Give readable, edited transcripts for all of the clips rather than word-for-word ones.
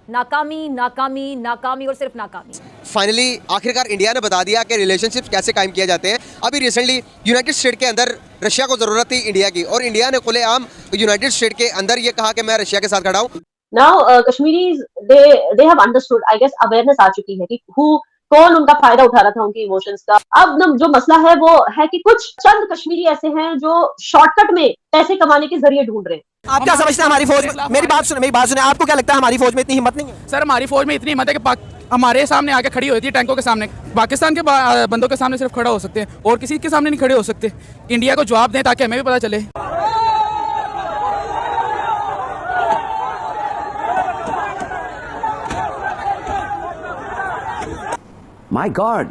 नाकामी नाकामी नाकामी और सिर्फ नाकामी। फाइनली आखिरकार इंडिया ने बता दिया कि रिलेशनशिप्स कैसे कायम किए जाते हैं। अभी रिसेंटली यूनाइटेड स्टेट के अंदर रशिया को ज़रूरत थी इंडिया की, और इंडिया ने खुलेआम यूनाइटेड स्टेट के अंदर ये कहा कि मैं रशिया के साथ खड़ा हूँ। Now Kashmiris they have understood, I guess awareness आ चुकी है कि कौन उनका फायदा उठा रहा था उनकी इमोशंस का। अब जो मसला है वो है कि कुछ चंद कश्मीरी ऐसे हैं जो शॉर्टकट में पैसे कमाने के जरिए ढूंढ रहे हैं। आप क्या समझते हैं हमारी फौज में? मेरी बात सुने, आपको क्या लगता है हमारी फौज में इतनी हिम्मत नहीं है? सर हमारी फौज में इतनी हिम्मत है कि हमारे सामने आके खड़ी होती है टैंकों के सामने। पाकिस्तान के बंदों के सामने सिर्फ खड़ा हो सकते हैं और किसी के सामने नहीं खड़े हो सकते। इंडिया को जवाब दें ताकि हमें भी पता चले। माय गॉड,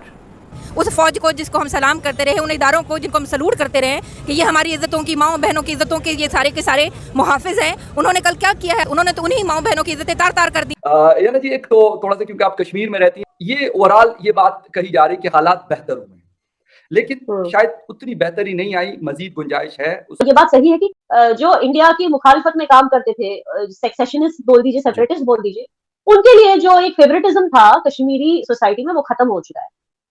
उस फौज को जिसको हम सलाम करते रहे, उन इदारों को जिनको हम सलूट करते रहे कि ये हमारी इज्जतों की, माओ बहनों की इज्जतों के ये सारे के सारे मुहाफिज हैं, उन्होंने कल क्या किया है? उन्होंने तो उन्हीं माओ बहनों की इज्जतें तार तार कर दी। यानी जी एक तो थोड़ा सा, क्योंकि आप कश्मीर में रहती हैं, ये ओवरऑल ये बात कही जा रही कि हालात बेहतर हुए, लेकिन शायद उतनी बेहतरी नहीं आई, मजीद गुंजाइश है। ये बात सही है कि जो इंडिया की मुखालफत में काम करते थे, सेक्सेशनिस्ट बोल दीजिए, सेपरेटिस्ट बोल दीजिए, उनके लिए जो एक फेवरेटिज्म था कश्मीरी सोसाइटी में, वो खत्म हो चुका है।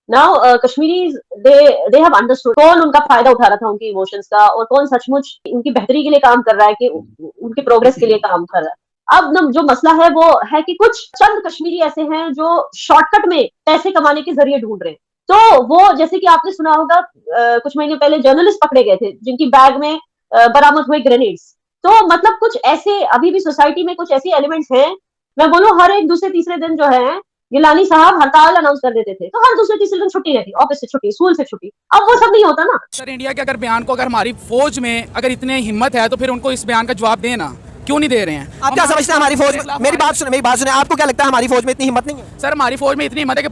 Now Kashmiris they have understood कौन उनका फायदा उठा रहा था उनकी इमोशंस का, और कौन सचमुच उनकी बेहतरी के लिए काम कर रहा है, कि उनकी प्रोग्रेस के लिए काम कर रहा है। अब जो मसला है वो है कि कुछ चंद कश्मीरी ऐसे हैं जो शॉर्टकट में पैसे कमाने के जरिए ढूंढ रहे हैं। तो वो, जैसे कि आपने सुना होगा, कुछ महीने पहले जर्नलिस्ट पकड़े गए थे जिनकी बैग में बरामद हुए ग्रेनेड्स। तो मतलब कुछ ऐसे अभी भी सोसाइटी में कुछ ऐसे एलिमेंट्स हैं, मैं बोलूं हर एक दूसरे तीसरे दिन जो है गिलानी साहब हड़ताल अनाउंस कर देते थे, तो हर दूसरे तीसरे दिन छुट्टी रहती, ऑफिस से छुट्टी, स्कूल से छुट्टी। अब वो सब नहीं होता ना। सर इंडिया के अगर बयान को, अगर हमारी फौज में अगर इतनी हिम्मत है तो फिर उनको इस बयान का जवाब देना क्यों नहीं दे रहे हैं? आप क्या समझते हैं हमारी फौज में? मेरी बात सुने, आपको क्या लगता है हमारी फौज में इतनी हिम्मत नहीं है? सर हमारी फौज में इतनी हिम्मत है कि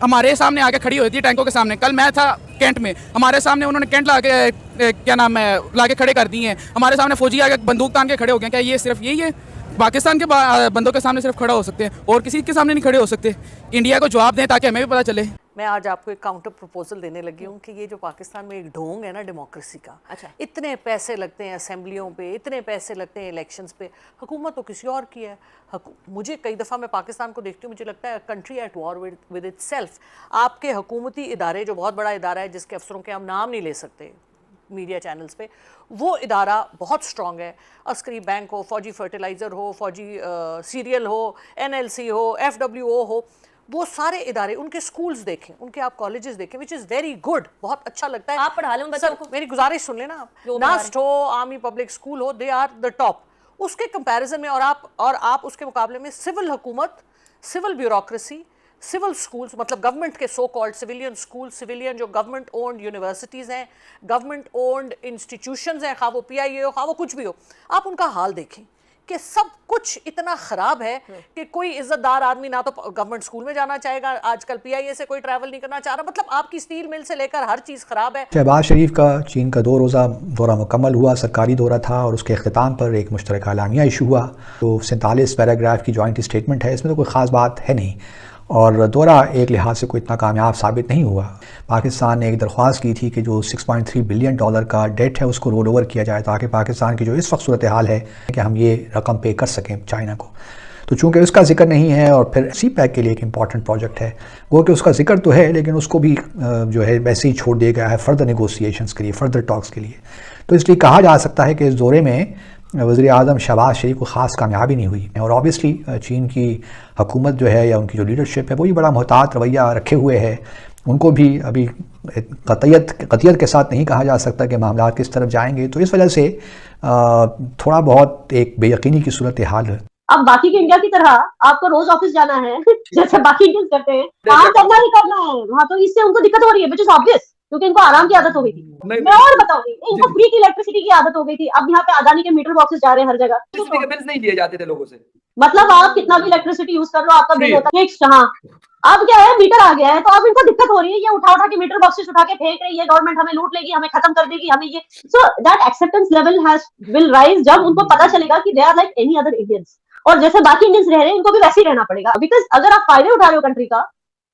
हमारे सामने आके खड़ी होती है टैंकों के सामने। कल मैं था कैंट में, हमारे सामने उन्होंने कैंट लाके खड़े कर दिए हैं। हमारे सामने फौजी आके बंदूक तान के खड़े हो गए। क्या ये सिर्फ यही है? पाकिस्तान के बंदों के सामने सिर्फ खड़ा हो सकते हैं और किसी के सामने नहीं खड़े हो सकते। इंडिया को जवाब दें ताकि हमें भी पता चले। मैं आज आपको एक काउंटर प्रपोजल देने लगी हूँ कि ये जो पाकिस्तान में एक ढोंग है ना डेमोक्रेसी का, अच्छा, इतने पैसे लगते हैं असेंबलियों पे, इतने पैसे लगते हैं इलेक्शंस पे, हुकूमत तो किसी और की है। मुझे कई दफ़ा मैं पाकिस्तान को देखती हूँ, मुझे लगता है country at war with itself. आपके हुकूमती इदारे, जो बहुत बड़ा इदारा है जिसके अफसरों के हम नाम नहीं ले सकते मीडिया चैनल्स पे, वो इदारा बहुत स्ट्रॉन्ग है। अस्करी बैंक हो, फौजी फर्टिलाइज़र हो, फौजी सीरियल हो, NLC हो, FWO हो, वो सारे इदारे, उनके स्कूल्स देखें, उनके आप कॉलेजेस देखें, विच इज़ वेरी गुड, बहुत अच्छा लगता है। आप पढ़ा लें बच्चों को। मेरी गुजारिश सुन लेना आप, नास्ट हो, आर्मी पब्लिक स्कूल हो, दे आर द टॉप। उसके कंपैरिजन में और आप उसके मुकाबले में सिविल हुकूमत, सिविल ब्यूरोक्रेसी, सिविल स्कूल्स, मतलब गवर्नमेंट के so called civilian school, civilian जो गवर्नमेंट ओन्ड यूनिवर्सिटीज़ हैं, गवर्नमेंट ओन्ड इंस्टीट्यूशंस हैं, खा वो PIA हो, खा वो कुछ भी हो, आप उनका हाल देखें कि सब कुछ इतना ख़राब है कि कोई इज्जतदार आदमी ना तो गवर्नमेंट स्कूल में जाना चाहेगा, आजकल PIA से कोई ट्रैवल नहीं करना चाह रहा। मतलब आपकी स्टील मिल से लेकर हर चीज़ ख़राब है। शहबाज शरीफ का चीन का 2 रोज़ा दौरा मुकम्मल हुआ, सरकारी दौरा था, और उसके अख्ताम पर एक मुश्तरका एलामिया इशू हुआ। तो 47 पैराग्राफ की जॉइंट स्टेटमेंट है, इसमें तो कोई ख़ास बात है नहीं, और दौरा एक लिहाज से कोई इतना कामयाब साबित नहीं हुआ। पाकिस्तान ने एक दरख्वास्त की थी कि जो $6.3 बिलियन का डेट है उसको रोल ओवर किया जाए, ताकि पाकिस्तान की जो इस वक्त सूरत हाल है कि हम ये रकम पे कर सकें चाइना को। तो चूँकि उसका जिक्र नहीं है, और फिर CPEC के लिए एक इम्पॉर्टेंट प्रोजेक्ट है, वो कि उसका जिक्र तो है लेकिन उसको भी जो है वैसे ही छोड़ दिया गया है फर्दर नेगोशिएशंस के लिए, फर्दर टॉक्स के लिए। तो इसलिए कहा जा सकता है कि इस दौरे में वज़ीर आज़म शहबाज शरीफ को ख़ास कामयाबी नहीं हुई, और ऑब्वियसली चीन की हुकूमत जो है या उनकी जो लीडरशिप है वो भी बड़ा मोहतात रवैया रखे हुए है। उनको भी अभी कतियत के साथ नहीं कहा जा सकता कि मामला किस तरफ जाएंगे। तो इस वजह से थोड़ा बहुत एक बेयकीनी की सूरत हाल है। अब बाकी के इंडिया की तरह आपको रोज ऑफिस जाना है जैसे बाकी इंडियंस करते हैं, काम करना ही करना है वहाँ, तो इससे उनको दिक्कत हो रही है, विच इज ऑब्वियस, क्योंकि इनको आराम की आदत हो गई थी। मैं और बताऊंगी, इनको फ्री की इलेक्ट्रिसिटी की आदत हो गई थी। अब यहाँ पे अदानी के मीटर बॉक्सेस जा रहे हैं हर जगह, बिल्स नहीं दिए जाते थे लोगों से। मतलब आप कितना भी इलेक्ट्रिसिटी यूज कर लो, आपका बिल होता है फिक्स्ड। हाँ, अब क्या है, मीटर आ गया है, तो अब इनको दिक्कत हो रही है, ये उठा के मीटर बॉक्सेस उठा के फेंक रही है गवर्नमेंट, हमें लूट लेगी, हमें खत्म कर देगी, हमें ये। So that acceptance level will rise जब उनको पता चलेगा कि they are like any other Indians, और जैसे बाकी इंडियंस रह रहे हैं इनको भी वैसे ही रहना पड़ेगा। बिकॉज अगर आप फायदे उठा रहे हो कंट्री का,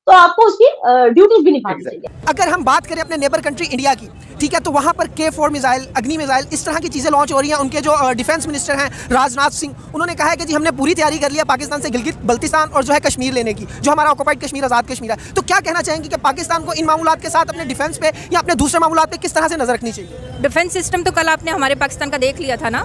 तो आपको उसकी ड्यूटीज भी निभानी चाहिए। अगर हम बात करें अपने नेबर कंट्री इंडिया की, ठीक है, तो वहाँ पर K4 मिसाइल, अग्नि मिसाइल, इस तरह की चीज़ें लॉन्च हो रही हैं। उनके जो डिफेंस मिनिस्टर हैं राजनाथ सिंह, उन्होंने कहा है कि जी हमने पूरी तैयारी कर लिया पाकिस्तान से गिलगित बल्तिस्तान और जो है कश्मीर लेने की, जो हमारा ऑक्युपाइड कश्मीर, आज़ाद कश्मीर है। तो क्या कहना चाहेंगे कि पाकिस्तान को इन मामलात के साथ अपने डिफेंस पे या अपने दूसरे मामलात पे किस तरह से नजर रखनी चाहिए? डिफेंस सिस्टम तो कल आपने हमारे पाकिस्तान का देख लिया था ना,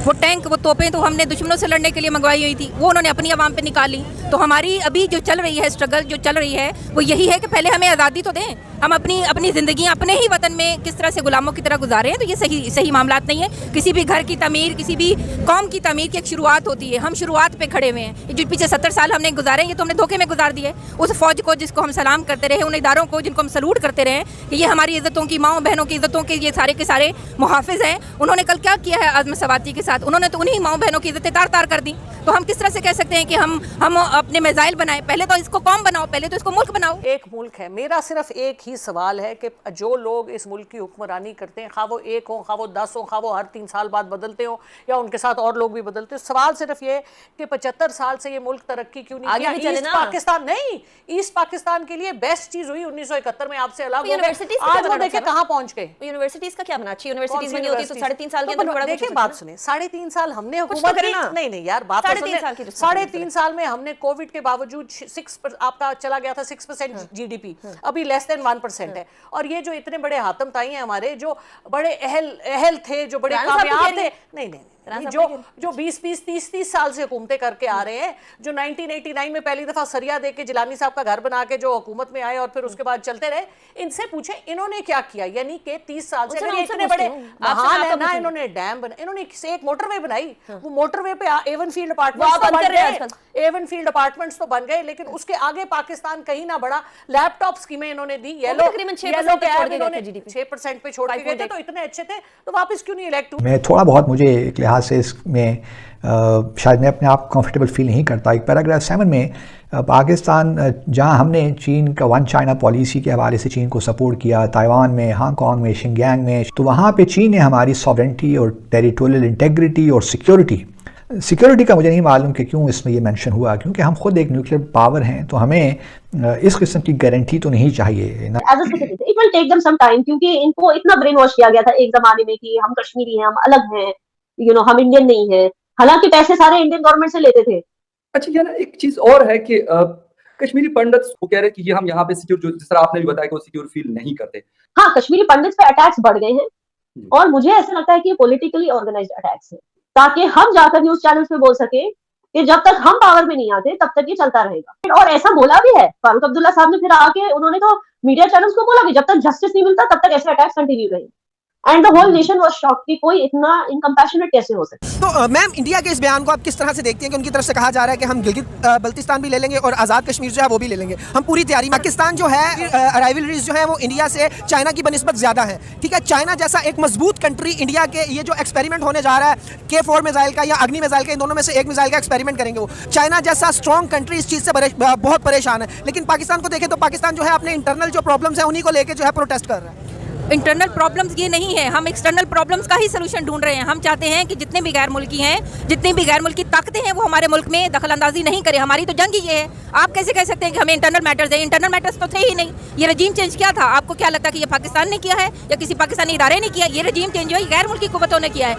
वो टैंक, वो तोपें तो हमने दुश्मनों से लड़ने के लिए मंगवाई हुई थी, वो उन्होंने अपनी आवाम पे निकाली। तो हमारी अभी जो चल रही है स्ट्रगल, जो चल रही है वो यही है कि पहले हमें आज़ादी तो दें, हम अपनी ज़िंदगी अपने ही वतन में किस तरह से गुलामों की तरह गुजारे हैं। तो ये सही मामलात नहीं है। किसी भी घर की तमीर, किसी भी कौम की तमीर की एक शुरुआत होती है, हम शुरुआत पे खड़े हुए हैं। जो पीछे 70 साल हमने गुजारे, ये तो हमने धोखे में गुजार दिए। उस फौज को जिसको हम सलाम करते रहे, उन इदारों को जिनको हम सलूट करते रहे कि ये हमारी इज्जतों की, माओ बहनों की इज्जतों के ये सारे के सारे मुहाफिज हैं, उन्होंने कल क्या किया है आज़म सवाती के साथ? उन्होंने तो उन्हीं माओ बहनों की इज्जतें तार तार कर दी। तो हम किस तरह से कह सकते हैं कि हम अपने मिसाइल बनाए? पहले तो इसको कौम बनाओ, पहले तो इसको मुल्क बनाओ। एक मुल्क है। मेरा सिर्फ एक ही सवाल है कि जो लोग इस मुल्क की हुक्मरानी करते हैं, खा वो एक हो, खा वो 10 हो, खा वो हर 3 साल बाद बदलते हो या उनके साथ और लोग भी बदलते हो, सवाल सिर्फ ये कि 75 साल से ये मुल्क तरक्की क्यों नहीं किया? ईस्ट पाकिस्तान नहीं, ईस्ट पाकिस्तान के लिए बेस्ट चीज हुई 1971 में, आपसे अलग हो गए। आज वो देखिए कहाँ पहुंच गए। यूनिवर्सिटीज का क्या बना? अच्छी यूनिवर्सिटीज बनी होती तो 3.5 साल के अंदर बड़ा देखिए, बात सुने, 3.5 साल हमने हुकूमत नहीं यार, बात 3.5 साल में हमने कोविड के बावजूद 6 आपका चला गया था 6% GDP, अभी लेस देन 1% है। और ये जो इतने बड़े हातम ताई हैं हमारे, जो बड़े अहल थे, जो बड़े कामयाब थे, नहीं जो 20-20, 30-30 साल से हुकूमतें करके आ रहे हैं, जो 1989 में पहली दफा सरिया दे के जिलानी साहब का घर बना के जो हुकूमत में आए और फिर उसके बाद चलते रहे, इनसे पूछे इन्होंने क्या किया? यानी कि 30 साल से अगर इतने बड़े महान है ना, इन्होंने डैम बनाए, इन्होंने एक मोटरवे बनाई, वो मोटरवे पे एवन फील्ड अपार्टमेंट्स तो बन गए, लेकिन उसके आगे पाकिस्तान कहीं ना बढ़ा। लैपटॉप स्कीमें इन्होंने दी, येलो 6% पे छोड़ के गए थे, तो इतने अच्छे थे, तो वापस क्यों नहीं इलेक्ट हुए? मैं थोड़ा बहुत, मुझे एक लिहाज से इसमें शायद मैं अपने आप कंफर्टेबल फील नहीं करता। एक पैराग्राफ 7 में पाकिस्तान, जहां हमने चीन का 1 चाइना पॉलिसी के हवाले से चीन को सपोर्ट किया, ताइवान में, हांगकांग में, शिंगयांग में, तो वहाँ पे चीन ने हमारी सॉवरेंटी और टेरिटोरियल इंटेग्रिटी और सिक्योरिटी का मुझे नहीं मालूम कि क्यों इसमें ये मेंशन हुआ, क्योंकि हम खुद एक न्यूक्लियर पावर हैं, तो हमें इस किस्म की गारंटी तो नहीं चाहिए। It will take them some time, क्योंकि इनको इतना ब्रेन वॉश किया गया था एक जमाने में कि हम कश्मीरी हैं, हम अलग हैं, हम इंडियन नहीं है, हालांकि पैसे सारे इंडियन गवर्नमेंट से लेते थे। अच्छा, ये ना एक चीज और है कि कश्मीरी पंडित वो कह रहे हैं कि ये हम यहाँ पे सिक्योर, जो जिस तरह आपने भी बताया कि वो सिक्योर फील नहीं करते। हाँ, कश्मीरी पंडित पे अटैक्स बढ़ गए हैं और मुझे ऐसा लगता है कि पॉलिटिकली ऑर्गेनाइज्ड अटैक्स है, ताकि हम जाकर न्यूज चैनल्स पे बोल सके कि जब तक हम पावर में नहीं आते तब तक ये चलता रहेगा। और ऐसा बोला भी है फारूक अब्दुल्ला साहब ने, फिर आके उन्होंने तो मीडिया चैनल्स को बोला कि जब तक जस्टिस नहीं मिलता तब तक ऐसे अटैक्स कंटिन्यू रहेंगे। And the whole nation was shocked कि कोई इतना इनकम्पैशनेट कैसे हो सकता है। तो मैम, इंडिया के इस बयान को आप किस तरह से देखती हैं कि उनकी तरफ से कहा जा रहा है कि हम गिलगित बल्तिस्तान भी ले लेंगे और आज़ाद कश्मीर जो है वो भी ले लेंगे, हम पूरी तैयारी। पाकिस्तान जो है, राइवलरीज जो है वो इंडिया से चाइना की बनिस्बत ज़्यादा है, ठीक है। चाइना जैसा एक मजबूत कंट्री, इंडिया के ये जो एक्सपेरिमेंट होने जा रहा है K4 मिसाइल का या अग्नि मिसाइल का, इन दोनों में से एक मिसाइल का एक्सपेरिमेंट करेंगे वो, चाइना जैसा स्ट्रॉन्ग कंट्री इस चीज़ से बहुत परेशान है। लेकिन पाकिस्तान को देखें तो पाकिस्तान जो है अपने इंटरनल जो प्रॉब्लम्स हैं उन्हीं को लेकर जो है प्रोटेस्ट कर रहा है। इंटरनल प्रॉब्लम्स ये नहीं है, हम एक्सटर्नल प्रॉब्लम्स का ही सोल्यूशन ढूंढ रहे हैं। हम चाहते हैं कि जितने भी गैर मुल्की हैं, जितनी भी गैर मुल्की ताकतें हैं, वो हमारे मुल्क में दखल अंदाजी नहीं करें। हमारी तो जंग ही ये है। आप कैसे कह सकते हैं कि हमें इंटरनल मैटर्स है? इंटरनल मैटर्स तो थे ही नहीं। ये रजीम चेंज क्या था? आपको क्या लगता है कि ये पाकिस्तान ने किया है या किसी पाकिस्तानी इदारे ने किया? ये रजीम चेंज जो है गैर मुल्की कुव्वतों ने किया है।